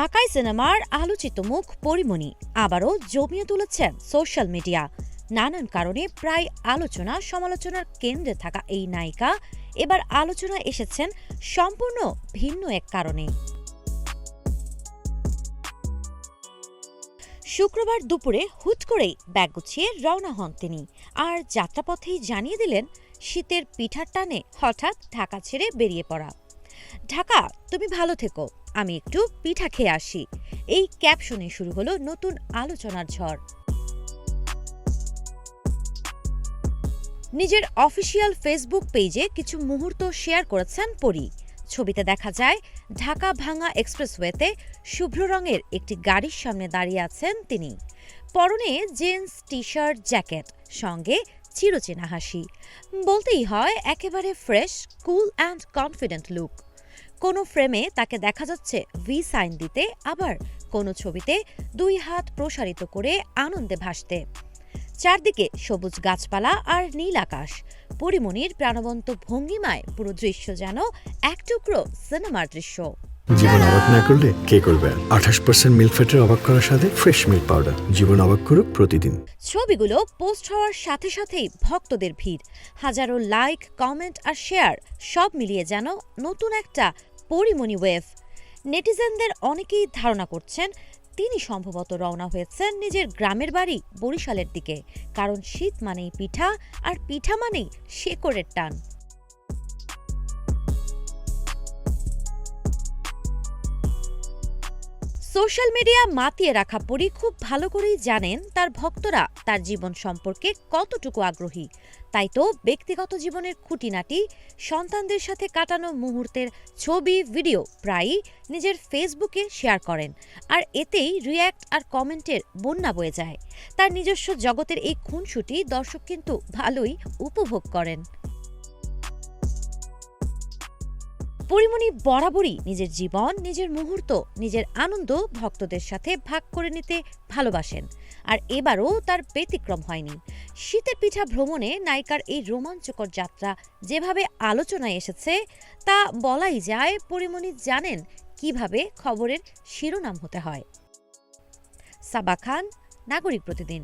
ঢাকাই সিনেমার আলোচিত মুখ পরীমনি আবারও জমিয়ে তুলেছেন সোশ্যাল মিডিয়া। নানান কারণে প্রায় আলোচনা সমালোচনার কেন্দ্রে থাকা এই নায়িকা এবার আলোচনায় এসেছেন সম্পূর্ণ ভিন্ন এক কারণে। শুক্রবার দুপুরে হুট করেই ব্যাগ গুছিয়ে রওনা হন তিনি, আর যাত্রাপথেই জানিয়ে দিলেন শীতের পিঠার টানে হঠাৎ ঢাকা ছেড়ে বেরিয়ে পড়া। ঢাকা, তুমি ভালো থেকো, আমি একটু পিঠা খেয়ে আসি। এই ক্যাপশনে শুরু হলো নতুন আলোচনার ঝড়। নিজের অফিসিয়াল ফেসবুক পেজে কিছু মুহূর্ত শেয়ার করেছেন পরী। ছবিতে দেখা যায় ঢাকা ভাঙ্গা এক্সপ্রেসওয়েতে শুভ্র রঙের একটি গাড়ির সামনে দাঁড়িয়ে আছেন তিনি। পরনে জিন্স, টি শার্ট, জ্যাকেট, সঙ্গে চিরচেনা হাসি। বলতেই হয় একেবারে fresh, cool and confident look. কোনো ফ্রেমে তাকে দেখা যাচ্ছে ভি সাইন দিতে, আবার কোনো ছবিতে দুই হাত প্রসারিত করে আনন্দে ভাসতে। চারদিকে সবুজ গাছপালা আর নীল আকাশ। পরীমনির প্রাণবন্ত ভঙ্গিমায় পুরো দৃশ্য যেন এক টুকরো সিনেমার দৃশ্য। জীবন অবাক না করলে কে করবে? 28% মিল্ক ফ্যাটের অবাক করার সাথে ফ্রেশ মিল্ক পাউডার। জীবন অবাক করুক প্রতিদিন। ছবিগুলো পোস্ট হওয়ার সাথে সাথেই ভক্তদের ভিড়, হাজারো লাইক, কমেন্ট আর শেয়ার, সব মিলিয়ে যেন নতুন একটা পরীমনি ওয়েভ। নেটিজেনদের অনেকেই ধারণা করছেন তিনি সম্ভবত রওনা হয়েছেন নিজের গ্রামের বাড়ি বরিশালের দিকে, কারণ শীত মানেই পিঠা, আর পিঠা মানেই শেকড়ের টান। সোশ্যাল মিডিয়া মাতিয়ে রাখা পরী খুব ভালো করেই জানেন তার ভক্তরা তার জীবন সম্পর্কে কতটুকু আগ্রহী। তাই তো ব্যক্তিগত জীবনের খুঁটিনাটি, সন্তানদের সাথে কাটানো মুহূর্তের ছবি, ভিডিও প্রায়ই নিজের ফেসবুকে শেয়ার করেন, আর এতেই রিয়্যাক্ট আর কমেন্টের বন্যা বয়ে যায়। তার নিজস্ব জগতের এই খুনসুটি দর্শক কিন্তু ভালোই উপভোগ করেন। পরীমনি বরাবরই নিজের জীবন, নিজের মুহূর্ত, নিজের আনন্দ ভক্তদের সাথে ভাগ করে নিতে ভালোবাসেন, আর এবারও তার ব্যতিক্রম হয়নি। শীতের পিঠা ভ্রমণে নায়িকার এই রোমাঞ্চকর যাত্রা যেভাবে আলোচনায় এসেছে, তা বলাই যায় পরীমনি জানেন কিভাবে খবরের শিরোনাম হতে হয়। সাবা খান, নাগরিক প্রতিদিন।